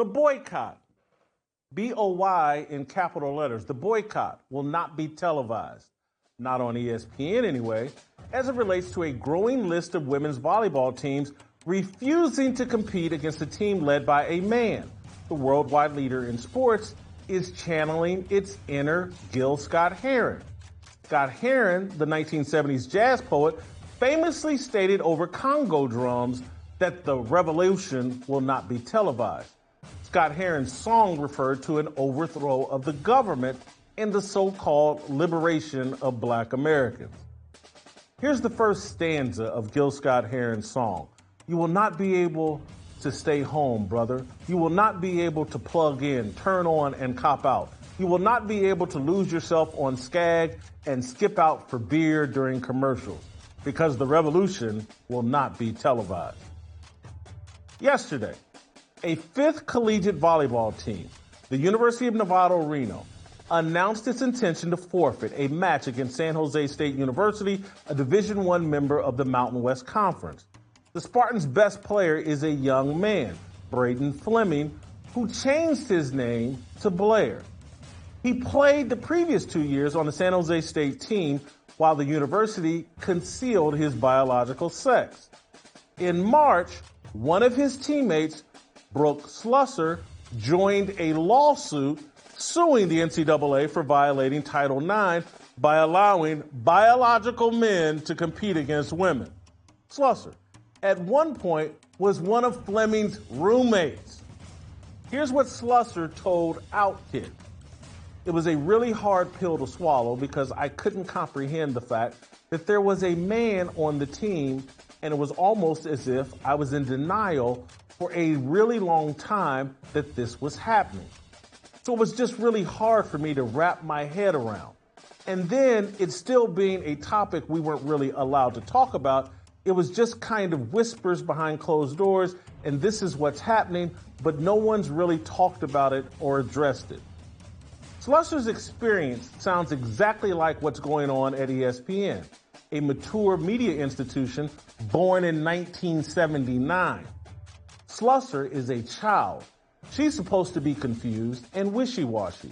The boycott, B-O-Y in capital letters, the boycott will not be televised, not on ESPN anyway, as it relates to a growing list of women's volleyball teams refusing to compete against a team led by a man. The worldwide leader in sports is channeling its inner Gil Scott-Heron. Scott-Heron, the 1970s jazz poet, famously stated over Congo drums that the revolution will not be televised. Scott-Heron's song referred to an overthrow of the government and the so-called liberation of black Americans. Here's the first stanza of Gil Scott-Heron's song. You will not be able to stay home, brother. You will not be able to plug in, turn on, and cop out. You will not be able to lose yourself on Skag and skip out for beer during commercials, because the revolution will not be televised. Yesterday, a fifth collegiate volleyball team, the University of Nevada, Reno, announced its intention to forfeit a match against San Jose State University, a Division I member of the Mountain West Conference. The Spartans' best player is a young man, Brayden Fleming, who changed his name to Blair. He played the previous 2 years on the San Jose State team while the university concealed his biological sex. In March, one of his teammates, Brooke Slusser, joined a lawsuit suing the NCAA for violating Title IX by allowing biological men to compete against women. Slusser, at one point, was one of Fleming's roommates. Here's what Slusser told Outkick. It was a really hard pill to swallow because I couldn't comprehend the fact that there was a man on the team, and it was almost as if I was in denial for a really long time that this was happening. So it was just really hard for me to wrap my head around. And then it still being a topic we weren't really allowed to talk about, it was just kind of whispers behind closed doors, and this is what's happening, but no one's really talked about it or addressed it. Slusser's experience sounds exactly like what's going on at ESPN, a mature media institution born in 1979. Slusser is a child. She's supposed to be confused and wishy-washy.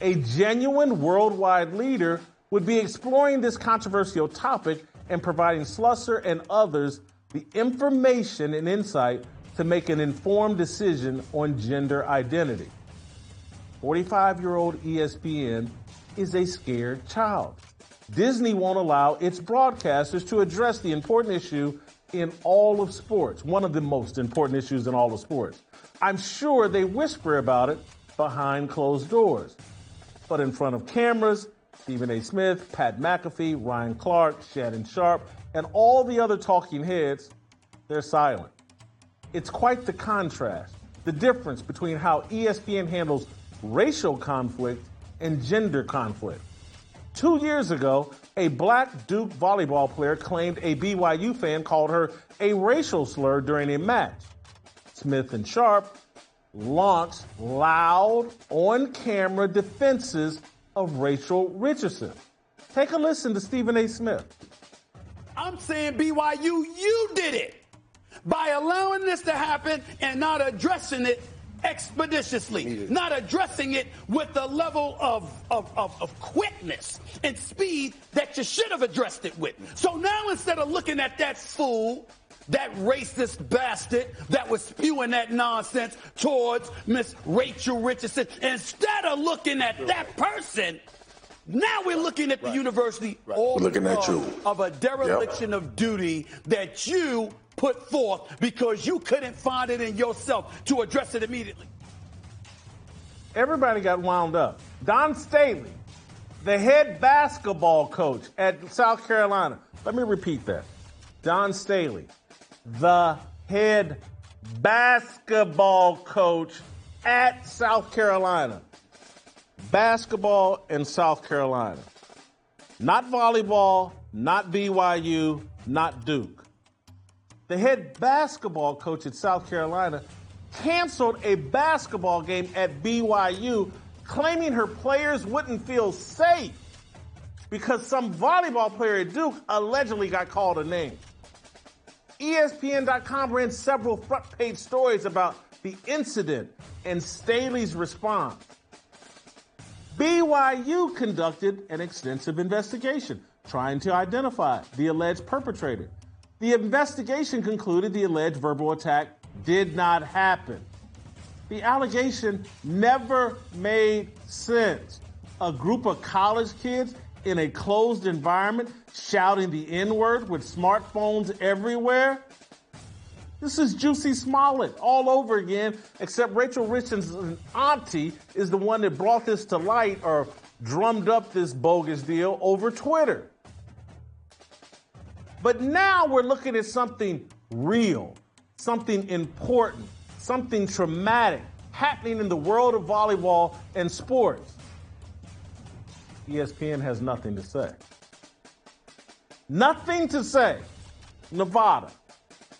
A genuine worldwide leader would be exploring this controversial topic and providing Slusser and others the information and insight to make an informed decision on gender identity. 45-year-old ESPN is a scared child. Disney won't allow its broadcasters to address the important issue in all of sports, one of the most important issues in all of sports. I'm sure they whisper about it behind closed doors. But in front of cameras, Stephen A. Smith, Pat McAfee, Ryan Clark, Shannon Sharp, and all the other talking heads, they're silent. It's quite the contrast, the difference between how ESPN handles racial conflict and gender conflict. 2 years ago, a black Duke volleyball player claimed a BYU fan called her a racial slur during a match. Smith and Sharp launched loud, on-camera defenses of Rachel Richardson. Take a listen to Stephen A. Smith. I'm saying BYU, you did it by allowing this to happen and not addressing it expeditiously, not addressing it with the level of quickness and speed that you should have addressed it with. So now instead of looking at that fool, that racist bastard that was spewing that nonsense towards Miss Rachel Richardson, instead of looking at that person, now we're looking at the university all because of a dereliction of duty that you put forth because you couldn't find it in yourself to address it immediately. Everybody got wound up. Don Staley, the head basketball coach at South Carolina. Let me repeat that. Don Staley, the head basketball coach at South Carolina. Basketball in South Carolina. Not volleyball, not BYU, not Duke. The head basketball coach at South Carolina canceled a basketball game at BYU, claiming her players wouldn't feel safe because some volleyball player at Duke allegedly got called a name. ESPN.com ran several front-page stories about the incident and Staley's response. BYU conducted an extensive investigation trying to identify the alleged perpetrator. The investigation concluded the alleged verbal attack did not happen. The allegation never made sense. A group of college kids in a closed environment shouting the N-word with smartphones everywhere? This is Juicy Smollett all over again, except Rachel Richardson's auntie is the one that brought this to light or drummed up this bogus deal over Twitter. But now we're looking at something real, something important, something traumatic happening in the world of volleyball and sports. ESPN has nothing to say. Nothing to say. Nevada,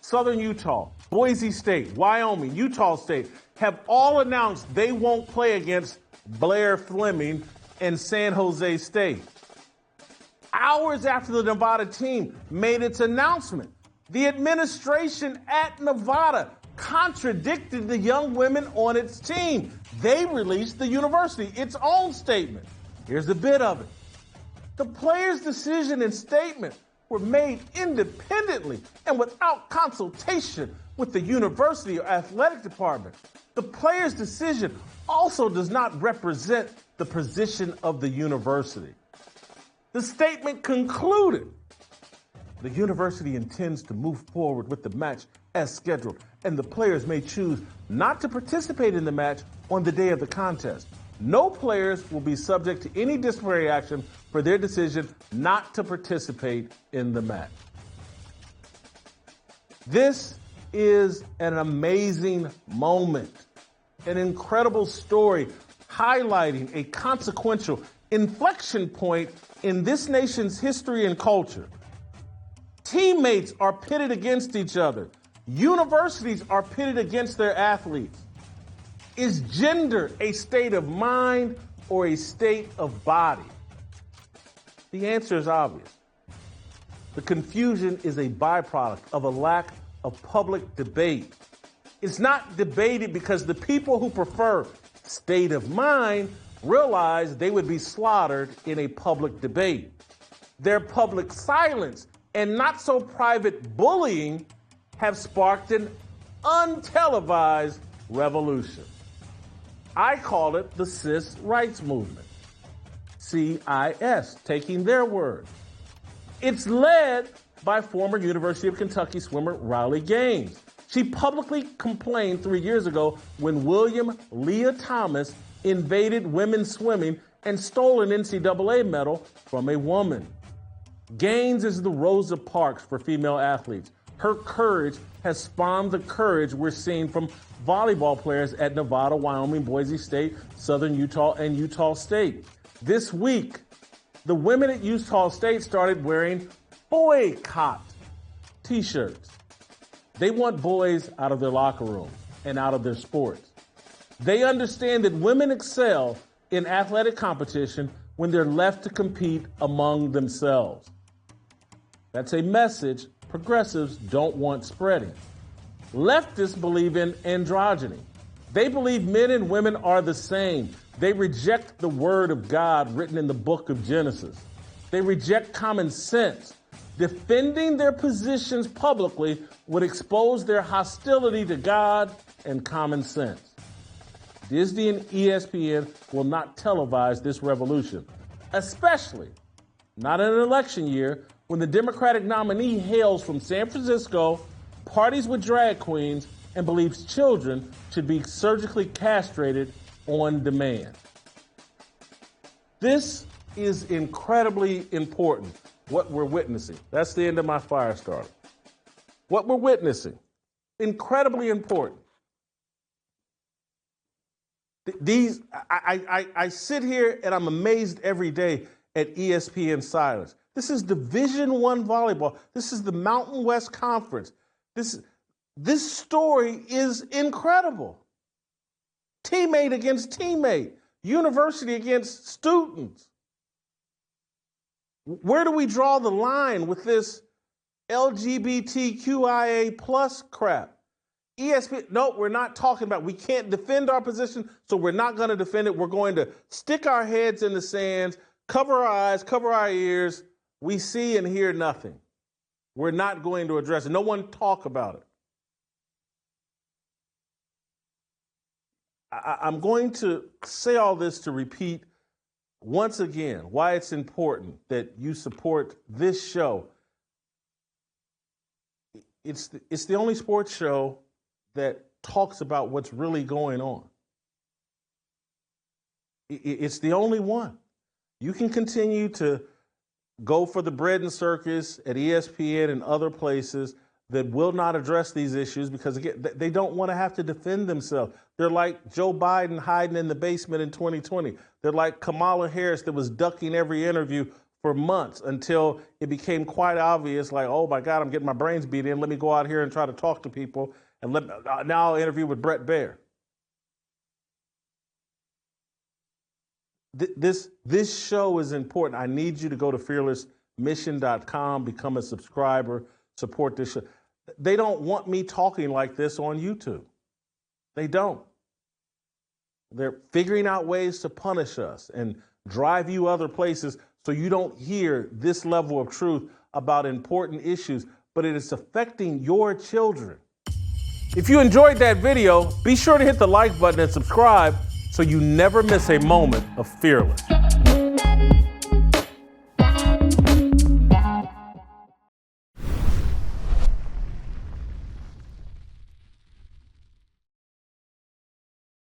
Southern Utah, Boise State, Wyoming, Utah State have all announced they won't play against Brayden Fleming and San Jose State. Hours after the Nevada team made its announcement, the administration at Nevada contradicted the young women on its team. They released the university, its own statement. Here's a bit of it. The players' decision and statement were made independently and without consultation with the university or athletic department. The players' decision also does not represent the position of the university. The statement concluded, the university intends to move forward with the match as scheduled, and the players may choose not to participate in the match on the day of the contest. No players will be subject to any disciplinary action for their decision not to participate in the match. This is an amazing moment, an incredible story highlighting a consequential inflection point in this nation's history and culture. Teammates are pitted against each other. Universities are pitted against their athletes. Is gender a state of mind or a state of body? The answer is obvious. The confusion is a byproduct of a lack of public debate. It's not debated because the people who prefer state of mind realize they would be slaughtered in a public debate. Their public silence and not so private bullying have sparked an untelevised revolution. I call it the Cis Rights Movement. CIS, taking their word. It's led by former University of Kentucky swimmer Riley Gaines. She publicly complained 3 years ago when William Leah Thomas invaded women's swimming and stole an NCAA medal from a woman. Gaines is the Rosa Parks for female athletes. Her courage has spawned the courage we're seeing from volleyball players at Nevada, Wyoming, Boise State, Southern Utah, and Utah State. This week, the women at Utah State started wearing BOYcott t-shirts. They want boys out of their locker room and out of their sports. They understand that women excel in athletic competition when they're left to compete among themselves. That's a message progressives don't want spreading. Leftists believe in androgyny. They believe men and women are the same. They reject the word of God written in the book of Genesis. They reject common sense. Defending their positions publicly would expose their hostility to God and common sense. Disney and ESPN will not televise this revolution, especially not in an election year when the Democratic nominee hails from San Francisco, parties with drag queens, and believes children should be surgically castrated on demand. This is incredibly important, what we're witnessing. That's the end of my fire starter. What we're witnessing, incredibly important. I sit here and I'm amazed every day at ESPN silence. This is Division I volleyball. This is the Mountain West Conference. This story is incredible. Teammate against teammate, university against students. Where do we draw the line with this LGBTQIA plus crap? ESPN, no, we're not talking about, we can't defend our position, so we're not going to defend it. We're going to stick our heads in the sands, cover our eyes, cover our ears. We see and hear nothing. We're not going to address it. No one talk about it. I'm going to say all this to repeat once again why it's important that you support this show. It's the only sports show that talks about what's really going on. It's the only one. You can continue to go for the bread and circus at ESPN and other places that will not address these issues because, again, they don't want to have to defend themselves. They're like Joe Biden hiding in the basement in 2020. They're like Kamala Harris that was ducking every interview for months until it became quite obvious, like, oh, my God, I'm getting my brains beat in. Let me go out here and try to talk to people. And now I'll interview with Brett Baer. This show is important. I need you to go to fearlessmission.com, become a subscriber, support this show. They don't want me talking like this on YouTube. They don't. They're figuring out ways to punish us and drive you other places so you don't hear this level of truth about important issues, but it is affecting your children. If you enjoyed that video, be sure to hit the like button and subscribe so you never miss a moment of Fearless.